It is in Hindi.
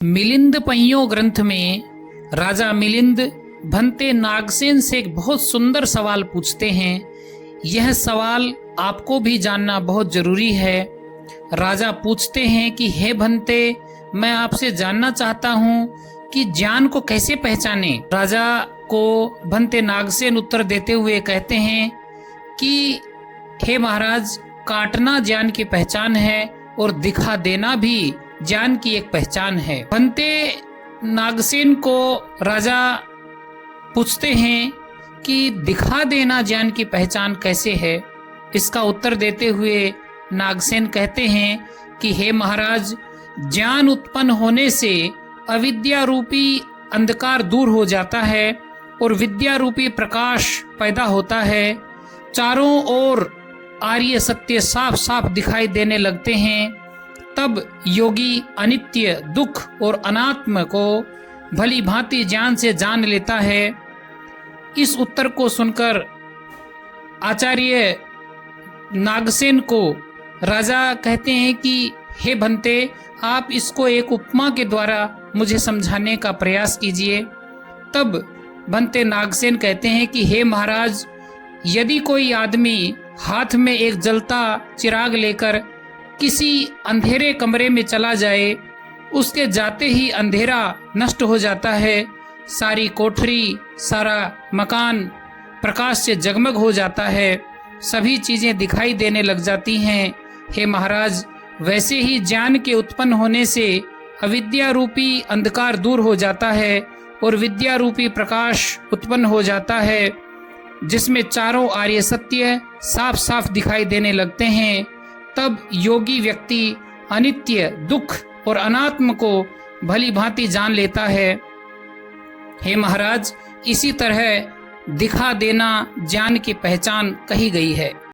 मिलिंद पइयों ग्रंथ में राजा मिलिंद भंते नागसेन से एक बहुत सुंदर सवाल पूछते हैं। यह सवाल आपको भी जानना बहुत जरूरी है। राजा पूछते हैं कि हे भंते, मैं आपसे जानना चाहता हूँ कि ज्ञान को कैसे पहचाने। राजा को भंते नागसेन उत्तर देते हुए कहते हैं कि हे महाराज, काटना ज्ञान की पहचान है और दिखा देना भी ज्ञान की एक पहचान है। भंते नागसेन को राजा पूछते हैं कि दिखा देना ज्ञान की पहचान कैसे है। इसका उत्तर देते हुए नागसेन कहते हैं कि हे महाराज, ज्ञान उत्पन्न होने से अविद्या रूपी अंधकार दूर हो जाता है और विद्या रूपी प्रकाश पैदा होता है। चारों ओर आर्य सत्य साफ साफ दिखाई देने लगते हैं। तब योगी अनित्य, दुख और अनात्म को भली भांति ज्ञान से जान लेता है। इस उत्तर को सुनकर आचार्य नागसेन को राजा कहते हैं कि हे भंते, आप इसको एक उपमा के द्वारा मुझे समझाने का प्रयास कीजिए। तब भंते नागसेन कहते हैं कि हे महाराज, यदि कोई आदमी हाथ में एक जलता चिराग लेकर किसी अंधेरे कमरे में चला जाए, उसके जाते ही अंधेरा नष्ट हो जाता है। सारी कोठरी, सारा मकान प्रकाश से जगमग हो जाता है। सभी चीजें दिखाई देने लग जाती हैं। हे महाराज, वैसे ही ज्ञान के उत्पन्न होने से अविद्या रूपी अंधकार दूर हो जाता है और विद्या रूपी प्रकाश उत्पन्न हो जाता है, जिसमें चारों आर्य सत्य साफ साफ दिखाई देने लगते हैं। तब योगी व्यक्ति अनित्य, दुख और अनात्म को भली भांति जान लेता है। हे महाराज, इसी तरह दिखा देना ज्ञान की पहचान कही गई है।